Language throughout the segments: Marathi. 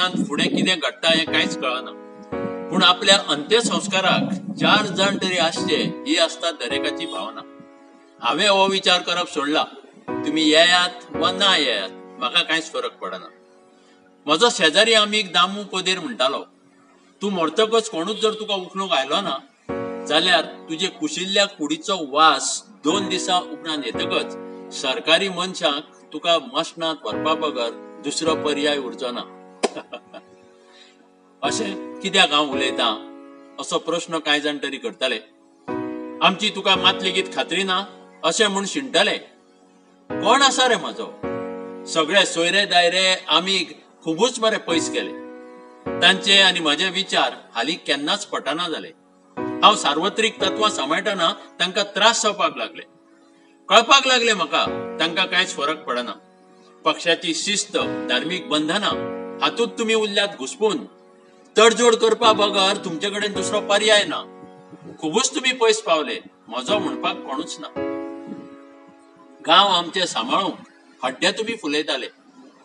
उपरांत फुडें कितें घडटा हें कांयच कळना. पूण आपल्या अंत्यसंस्काराक 4 जण तरी आसचे ही आसता दरेकाची भावना. हांवें हो विचार करप सोडला. तुमी येयात वा ना येयात म्हाका कांयच फरक पडना. म्हजो शेजारी आमीक दामू पदेर म्हणटालो, तूं मरतकच कोणूच जर तुका उखलूंक आयलो ना जाल्यार तुजे कुशिल्ल्या कुडीचो वास 2 दिसां उपरांत येतकच सरकारी मनशाक तुका मशनात व्हरपा बगर दुसरो पर्याय उरचो ना. अशें कित्याक हांव उलयतां असो प्रश्न कांय जाण तरी करतले. आमची तुका मात लेगीत खात्री ना अशें म्हूण शिंटले. कोण आसा रे म्हजो? सगळे सोयरे दायरे आमीक खुबूच बरे पयस केले. तांचे आनी म्हजे विचार हालीं केन्नाच पटना जाले. हांव सार्वत्रीक तत्वां सांबाळटना तांकां त्रास जावपाक लागले. कळपाक लागले म्हाका तांकां कांयच फरक पडना. पक्षाची शिस्त धार्मीक बंधनां हातूंत तुमी उरल्यात घुस्पून तडजोड करपा बगर तुमचे कडेन दुसरो पर्याय ना. खुबूच तुमी पयस पावले. म्हजो म्हणपाक कोणूच ना. गांव आमचे सांबाळूंक हड्डे तुमी फुलयताले.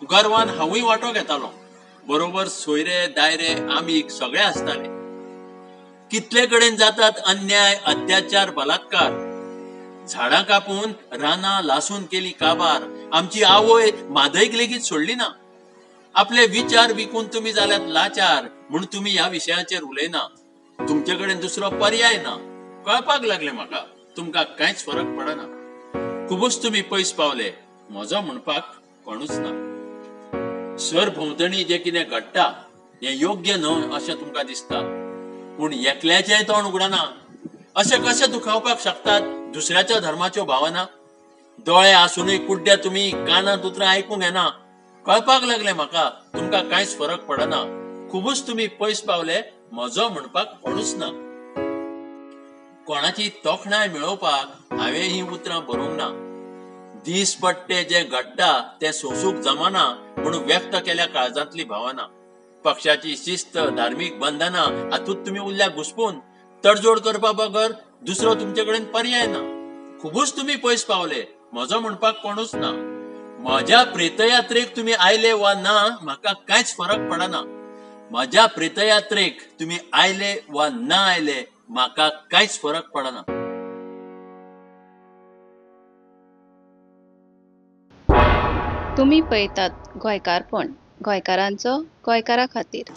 गर्वान हांवूय वांटो घेतालो. बरोबर सोयरे दायरे आमीक सगळे आसताले. कितले कडेन जातात अन्याय अत्याचार बलात्कार. झाडां कापून रानां लासून केली काबार. आमची आवय मादयक लेगीत सोडली ना. आपले विचार विकून तुमी जाल्यात लाचार म्हूण तुमी ह्या विशयाचेर उलयना. तुमचे कडेन दुसरो पर्याय ना. कळपाक लागले म्हाका तुमकां कांयच फरक पडना. खुबूच तुमी पयस पावले. म्हजो म्हणपाक कोणूच ना. सर भोंवतणी जें कितें घडटा हें योग्य न्हय अशें तुमकां दिसता. पूण एकल्याचेंय तोंड उगडना. अशें कशें दुखावपाक शकतात दुसऱ्याच्या धर्माच्यो भावना? दोळे आसूनय कुड्डे तुमी कानांत उतरां आयकूंक येना. कळपाक लागले म्हाका तुमकां कांयच फरक पडना. खुबूच तुमी पयस पावले. म्हजो म्हणपाक कोणूच ना. कोणाची तोखणाय मेळोवपाक हांवें ही उतरां बरोवंक ना. दीस पट्टे जें घडटा तें सोंसूंक जमना म्हणून व्यक्त केल्या काळजांतली भावना. पक्षाची शिस्त धार्मीक बंधनां हातूंत तुमी उरल्या घुस्पून तडजोड करपा बगर दुसरो तुमचे कडेन पर्याय ना. खुबूच तुमी पयस पावले. म्हजो म्हणपाक कोणूच ना. म्हज्या प्रेतयात्रेक तुमी आयले वा ना म्हाका कांयच फरक पडना. म्हज्या प्रेतयात्रेक तुमी आयले वा ना आयले म्हाका कांयच फरक पडना. तुम्ही पळयतात गोंयकारपण, गोंयकारांचो गोंयकारा खातीर.